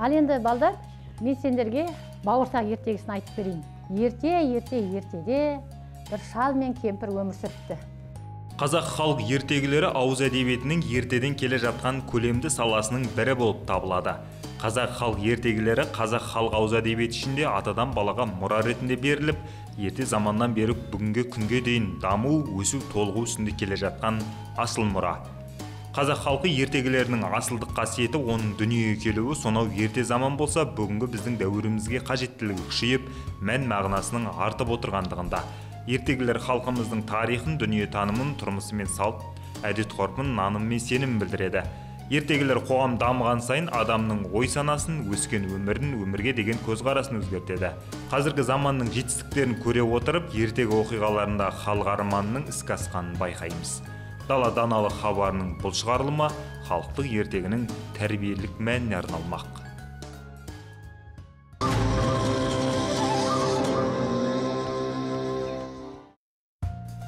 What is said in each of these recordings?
Ал енді балдар, мен сендерге бауырсақ ертегісін айтып берейін. Ертеде бір шал мен кемпір өмір сүріпті. Қазақ халық ертегілері ауыз әдебиетінің ертеден келе жатқан көлемді саласының бірі болып табылады. Қазақ халық ертегілері қазақ халық ауыз әдебиеті ішінде атадан балаға мұра ретінде беріліп, ерте заманнан бері бүгінгі күнге дейін даму, өсу, толығу үстінде келе жатқан асыл мұра. Қазақ халқы ертегілерінің асылдық қасиеті оның дүниеге келуі сонау ерте заман болса, бүгінгі біздің дәуірімізге қажеттілігі күшейіп, мән мағынасының артып отырғандығында. Ертегілер халқымыздың тарихын, дүниетанымын, тұрмысы мен салт, әдет-ғұрпын, наным мен сенім білдіреді. Ертегілер қоғам дамыған сайын адамның ой санасын, өскен өмірін, өмірге деген көзқарасын өзгертеді. Қазіргі заманның жетістіктерін көре отырып, ертегі оқиғаларында халық арманының іске асқанын байқаймыз. Дала даналық хабарының бұл шығарылымы халықтық ертегінің тәрбиелік мәніне арналмақ.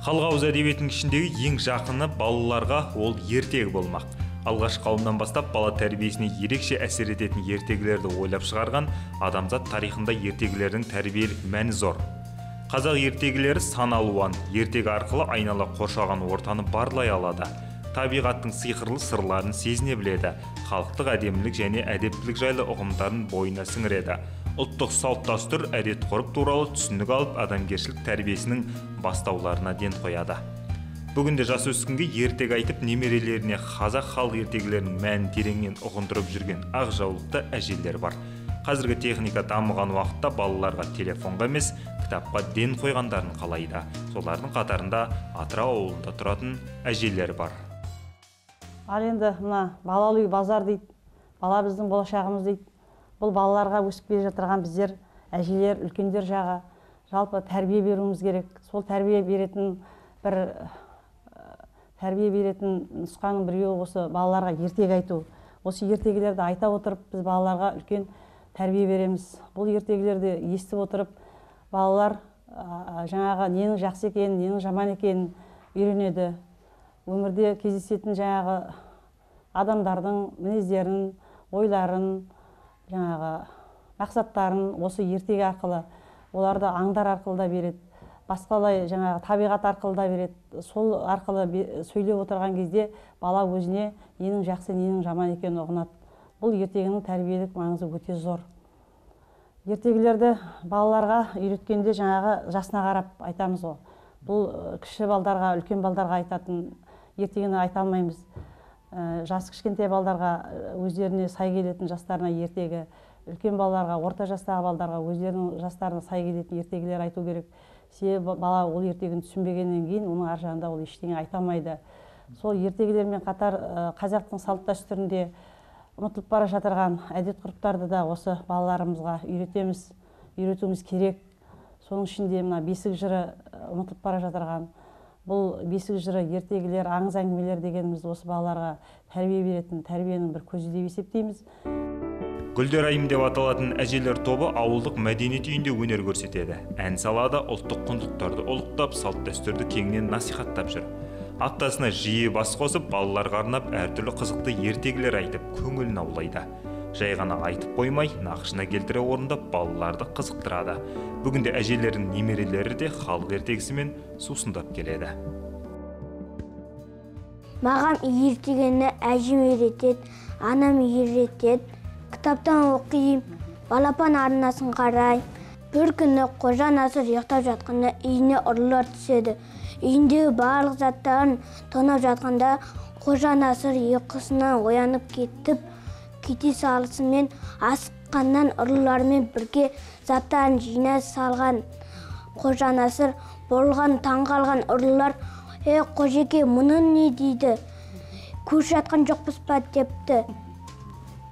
Халық ауыз әдебиетінің ішіндегі ең жақыны балаларға ол ертегі болмақ. Алғаш қауымнан бастап бала тәрбиесіне ерекше әсер ететін ертегілерді ойлап шығарған адамзат тарихында ертегілердің тәрбиелік мәні зор. Қазақ ертегілері сан алуан, ертегі арқылы айнала қоршаған ортаны барлай алады. Табиғаттың сиқырлы сырларын сезіне біледі, халықтық әдемілік және әдептілік жайлы ұғымдарын бойына сіңіреді. Ұлттық салт-дәстүр, әдет-ғұрып туралы түсінік алып, адамгершілік тәрбиесінің бастауларына ден қояды. Бүгінде жасөспірімге ертегі айтып, немерелеріне қазақ халық ертегілерінің мәнін тереңнен ұғындырып жүрген ақ жаулықты әжелер бар. Қазіргі техника дамыған уақытта балаларға телефонға емес, кітапқа ден қойғандарын қалайды. Солардың қатарында Атырау ауылында тұратын әжелер бар. Ал енді мына балалы үй базар дейді, бала біздің болашағымыз дейді. Бұл балаларға өсіп келе жатырған біздер, әжелер, үлкендер жағы, жалпы тәрбие беруіміз керек. Сол тәрбие беретін нұсқаның біреуі осы балаларға ертегі айту. Осы ертегілерді айта отырып, біз балаларға үлкен тәрбие береміз. Бұл ертегілерді естіп отырып, балалар жаңағы ненің жақсы екенін, ненің жаман екенін үйренеді. Өмірде кездесетін жаңағы адамдардың мінездерін, ойларын, жаңағы мақсаттарын осы ертегі арқылы, оларды аңдар арқылы да береді. Басқалай жаңағы табиғат арқылы да береді. Сол арқылы сөйлеп отырған кезде бала өзіне ненің жақсы, ненің жаман екенін ұғынады. Бұл ертегінің тәрбиелік маңызы өте зор. Ертегілерді балаларға үйреткенде жаңағы жасына қарап айтамыз ғой. Бұл кіші балдарға, үлкен балдарға айтатын ертегіні айта алмаймыз. Жасы кішкентай балдарға өздеріне сай келетін жастарына ертегі, үлкен балаларға, орта жастағы балдарға өздерінің жастарына сай келетін ертегілер айту керек. Себебі бала ол ертегіні түсінбегеннен кейін оның ар жағында ол ештеңе айта алмайды. Сол ертегілермен қатар қазақтың салт-дәстүрінде ұмытылып бара жатырған әдет-ғұрыптарды да осы балаларымызға үйретуіміз керек. Соның ішінде мына бесік жыры ұмытылып бара жатырған. Бұл бесік жыры, ертегілер, аңыз әңгімелер дегеніміз осы балаларға тәрбие беретін, тәрбиенің бір көзі деп есептейміз. Гүлдер айым деп аталатын әжелер тобы ауылдық мәдениет үйінде өнер көрсетеді. Ән салада ұлттық құндылықтарды ұлықтап, салт-дәстүрді кеңінен насихаттап жүр. Аптасына жиі бас қосып, балаларға арнап әртүрлі қызықты ертегілер айтып, көңілін аулайды. Жай ғана айтып қоймай, нақышына келтіре орындап, балаларды қызықтырады. Бүгінде әжелердің немерелері де халық ертегісімен сусындап келеді. Маған ертегіні әжем үйретеді, анам үйретеді. Кітаптан оқиым, балапан арнасын қарай. Бір күні Қожа Насыр ұйықтап жатқанда үйіне ұрылар түседі. Үйіндегі барлық заттарын тонап жатқанда Қожа Насыр ұйқысынан оянып кете салысымен асыққаннан ұрылармен бірге заттарын жинай салған. Қожа Насыр болған таңғалған ұрылар, қожеке, мұны не дейді? Көрші жатқан жоқпыз ба депті.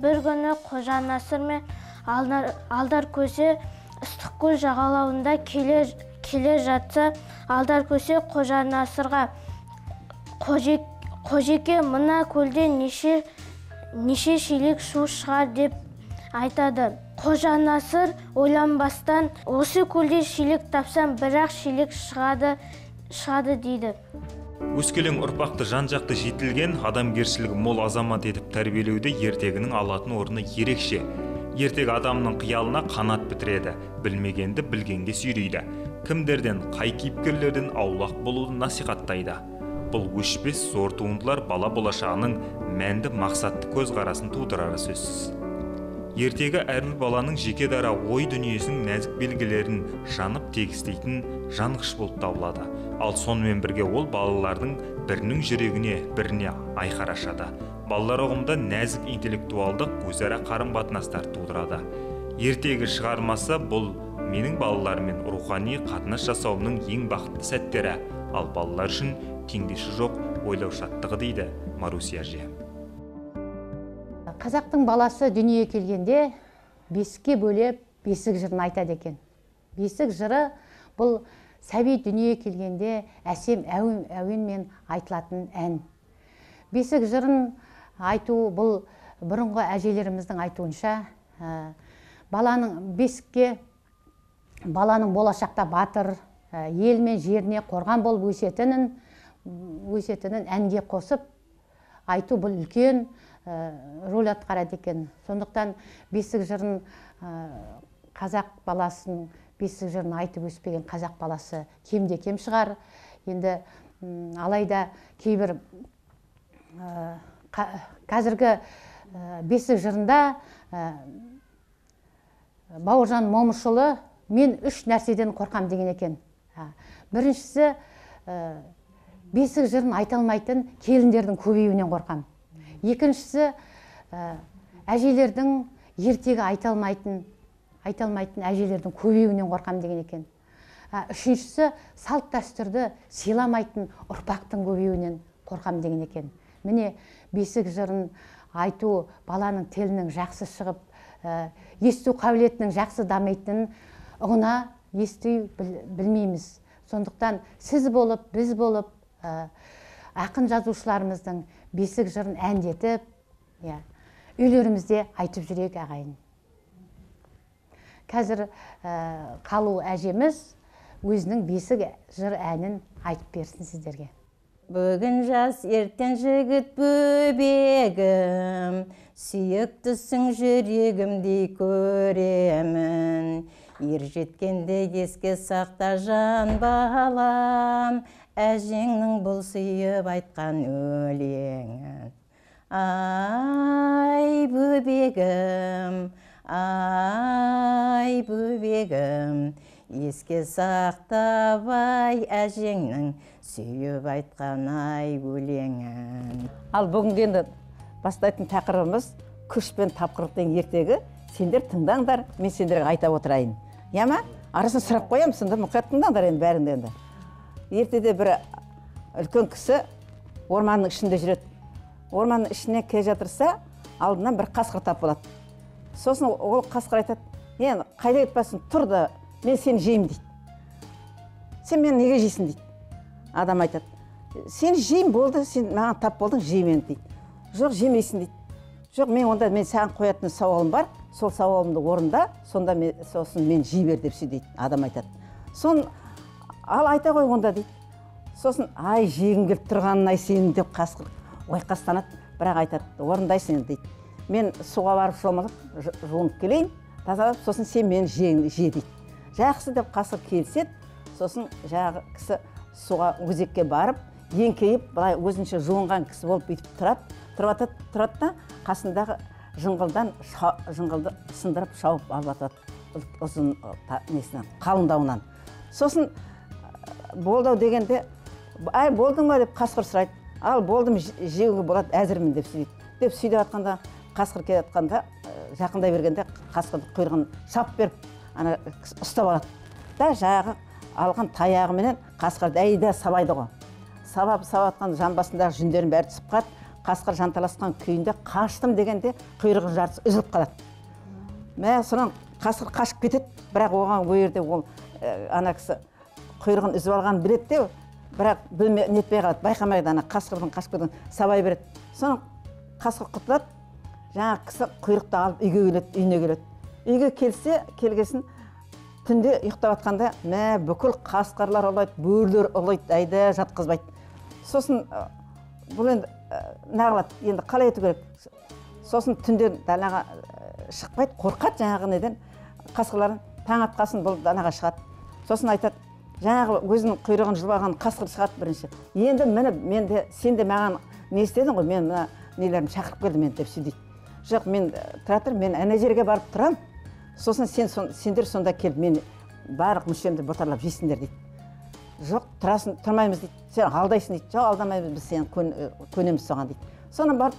Бір күні Қожа Насыр мен алдар көсе Ыстықкөл жағалауында келе жатса, алдар көсе Қожа Насырға, қожеке, мына көлден неше шелек су шығар деп айтады. Қожа Насыр ойланбастан, осы көлде шелек тапсам, бірақ шелек шығады дейді. Өскелең ұрпақты жан-жақты жетілген, адамгершілігі мол азамат етіп тәрбиелеуде ертегінің алатын орны ерекше. Ертегі адамның қиялына қанат бітіреді, білмегенді білгенге сүйрейді. Кімдерден, қай кейіпкерлерден аулақ болуды насихаттайды. Бұл өшпес зор туындылар бала болашағының мәнді мақсатты көзқарасын тудырары сөзсіз. Ертегі әрбір баланың жеке дара ой дүниесінің нәзік белгілерін жанып тегістейтін жанғыш болып табылады. Ал сонымен бірге ол балалардың бірінің жүрегіне, біріне айқар ашады. Балалар ұғымда нәзік интеллектуалдық өзара қарым-қатынастар тудырады. Ертегі шығармасы бұл менің балалармен рухани қатынас жасауымның ең бақытты сәттері, ал балалар үшін теңдесі жоқ ойлау шаттығы дейді Маруся әже. Қазақтың баласы дүниеге келгенде бесікке бөлеп бесік жырын айтады екен. Бесік жыры бұл сәби дүниеге келгенде әсем әуенмен айтылатын ән. Бесік жырын айту бұл бұрынғы әжелеріміздің айтуынша баланың бесікке баланың болашақта батыр, ел мен жеріне қорған болып өсетінін әнге қосып айту бұл үлкен рөл атқарады екен. Сондықтан бесік жырын қазақ баласының бесік жырын айтып өспеген қазақ баласы кемде кем шығар. Енді алайда кейбір қазіргі бесік жырында Бауыржан Момышұлы мен 3 нәрседен қорқам деген екен. Біріншісі бесік жырын айта алмайтын келіндердің көбеюінен қорқам. Екіншісі әжелердің ертегі айта алмайтын әжелердің көбеюінен қорқам деген екен. Үшіншісі салт дәстүрді сыйламайтын ұрпақтың көбеюінен қорқам деген екен. Міне бесік жырын айту баланың тілінің жақсы шығып, есту қабілетінің жақсы дамитынын ұғына ести білмейміз. Сондықтан сіз болып, біз болып, ақын жазушыларымыздың бесік жырын әндетіп, үйлерімізде айтып жүрейік ағайын. Қазір қалу әжеміз өзінің бесік жыр әнін айтып берсін сіздерге. Бүгін жас, ертең жігіт бөбегім, сүйіктісің жүрегімдей көремін. Ер жеткенде еске сақта жан балам, әжеңнің бұл сүйіп айтқан өлеңін. Ай бөбегім, еске сақтабай әжеңнің сүйіп айтқан ай өлеңін. Ал бүгінгі енді бастайтын тақырыбымыз күш пен тапқырлықтың ертегі. Сендер тыңдаңдар, мен сендерге айта отырайын. Яма, арасын сұрақ қоям, сендер мұқият тыңдаңдар енді бәрінде енді. Ертеде бір үлкен кісі орманның ішінде жүреді. Орманның ішіне келе жатырса, алдынан бір қасқыр тап болады. Сосын ол қасқыр айтады: "Енді қайда кетпесін, тұр да, мен сені жеймін" дейді. "Сен мені неге жейсің" дейді. Адам айтады: "Сені жеймін, болды, сен маған тап болдың, жей мені" дейді. "Жоқ, жемейсің" дейді. "Жоқ, мен саған қоятын сауалым бар, сол сауалымды орында, сонда сосын мен жей бер" деп дейді. Адам айтады. Соны ал айта қой онда дейді. Сосын "Ай, жегім келіп тұрғанын-ай сенің" деп қасқыр ойқастанады, бірақ айтады: "Орындайсың" дейді. "Мен суға барып шомылып, жуынып келейін, тазалап, сосын сен мені же" дейді. "Жақсы" деп қасқыр келіседі. Сосын жағы кісі суға өзекке барып, еңкейіп, былай өзінше жуынған кісі болып бүйтіп тұрады да, қасындағы жыңғылды сындырып шауып алып жатады ұзын несінен, қалыңдауынан. Сосын болдау дегенде: "Ай, болдың ба" деп қасқыр сұрайды. "Ал болдым, жеуге болады, әзірмін" деп сөйлейді. Деп сөйдеп жатқанда, қасқыр келе жатқанда, жақындай бергенде қасқырдың құйрығын шап беріп, ана ұстап алады. Да жағы алған таяғыменен қасқырды әйда сабайды ғой. Сабап жатқан жамбасындағы жүндерін бәрі түсіп қалады. Қасқыр жанталасқан күйінде қаштым дегенде құйрығының жартысы үзіліп қалады. Сонан қасқыр қашып кетеді, бірақ оған ол жерде ол ана кісі құйрығын үзіп алғанын біледі де, бірақ нетпей қалады, байқамайды, ана қасқырдың қашып кеткен сабай береді. Соны қасқыр құтылады, жаңа кісі құйрықты алып үйіне келеді. Үйге келгесін түнде ұйықтап жатқанда, бүкіл қасқырлар ұлайды, бөрілер ұлайды, әйда жатқызбайды. Сосын бұл енді нағылады, енді қалай ету керек. Сосын түнде далаға шықпайды, қорқады жаңағы неден. Қасқырларын таң атқасын бұл данаға шығады. Сосын айтады, жаңағы өзінің құйрығын жұлбаған қасқыр шығады бірінші. Енді мен де сен де маған не істедің ғой, мен мына нелерімді шақырып келдім мен деп сөйдейді. Жоқ, мен тұра тұр, мен ана жерге барып тұрам. Сосын сендер сонда келіп мен барлық мүшемді ботарлап жейсіңдер дейді. Жоқ, тұрмаймыз дейді. Сен алдайсың дейді. Жоқ, алдамаймыз, біз сен көнеміз соған дейді. Соны барып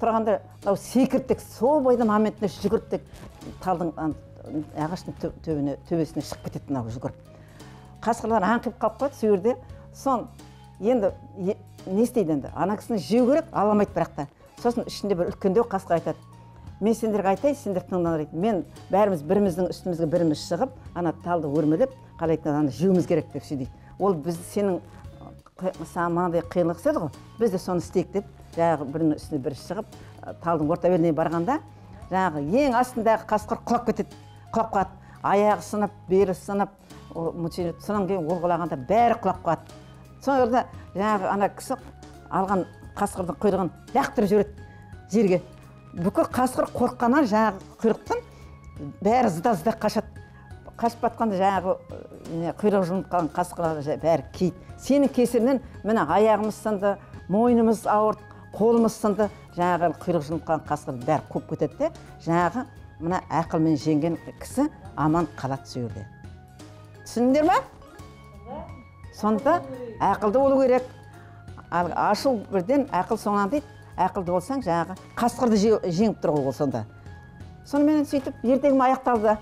тұрғанда мынау секірттік, сол бойда моментіне жүгірттік, талдың ағаштың төбесіне шығып кетеді мынау жүгіріп. Қасқырлар аңқып қалып қойды сол жерде. Сон енді не істейді енді? Ана кісіні жеу керек, ала алмайды бірақ та. Сосын ішінде бір үлкендеу қасқыр айтады. Мен сендерге айтайын, сендер тыңдаңдар дейді. Мен бәріміз біріміздің үстімізге біріміз шығып, ана талды өрмелеп, қалайтын аны жеуіміз керек деп сөйдейді. Ол біз сенің мынандай қиынлық істеді ғой, біз де соны істейік деп, жаңағы бірінің үстіне бірі шығып, талдың орта беліне барғанда, жаңағы ең астындағы қасқыр құлап кетеді, құлап қалады. Аяғы сынып, бері сынып, содан кейін ол құлағанда бәрі құлап қалады. Сонда жаңағы ана кісі алған қасқырдың құйрығын лақтырып жібереді жерге. Бүкіл қасқыр қорыққаннан жаңағы құйрықтан бәрі зыда қашады. Қашып батқанда жаңағы құйрығы жұлынып қалған қасқырлар бәрі кейді. Сенің кесірінен мына аяғымыз сынды, мойнымыз ауырды, қолымыз сынды, жаңағы құйрығы жұлынып қалған қасқыр бәрі қуып кетеді де, жаңағы мына ақылмен жеңген кісі аман қалады сол жерде. Түсіндіңдер ме? Сонда ақылды болу керек. Ашу бірден ақыл соңынан дейді. Ақылды болсаң жаңағы қасқырды жеңіп тұр ғой сонда. Сонымен сөйтіп ертегім аяқталды.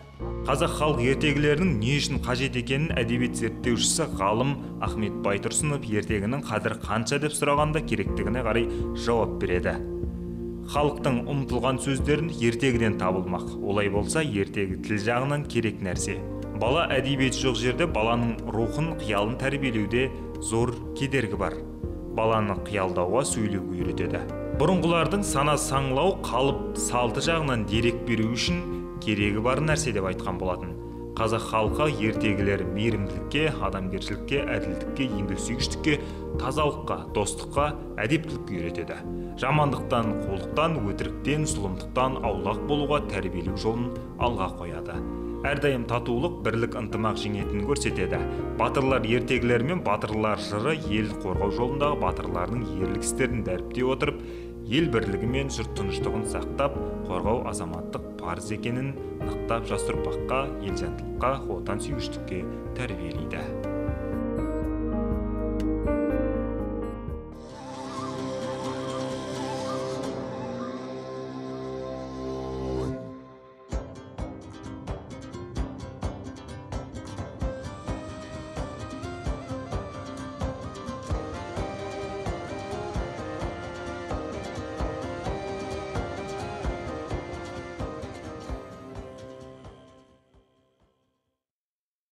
Қазақ халық ертегілерінің не үшін қажет екенін әдебиет зерттеушісі ғалым Ахмет Байтұрсынов ертегінің қадірі қанша деп сұрағанда керектігіне қарай жауап береді. Халықтың ұмытылған сөздерін ертегіден табылмақ. Олай болса, ертегі тіл жағынан керек нәрсе. Бала әдебиет жоқ жерде баланың рухын, қиялын тәрбиелеуде зор кедергі бар. Баланы қиялдауға, сөйлеуге үйретеді. Бұрынғылардың сана саңлау, қалып салты жағынан дерек беру үшін керегі бар нәрсе деп айтқан болатын. Қазақ халқы ертегілер мейірімділікке, адамгершілікке, әділдікке, еңбексүйгіштікке, тазалыққа, достыққа, әдептілікке үйретеді. Жамандықтан, қулықтан, өтіріктен, зұлымдықтан аулақ болуға тәрбиелеу жолын алға қояды. Әрдайым татулық, бірлік, ынтымақ жеңетінін көрсетеді. Батырлар ертегілері мен батырлар жыры ел қорғау жолындағы батырлардың ерлік істерін дәріптей отырып, ел бірлігі мен жұрт тыныштығын сақтап, қорғау азаматтық парыз екенін нықтап жас ұрпаққа, елжандылыққа, отансүйгіштікке тәрбиелейді.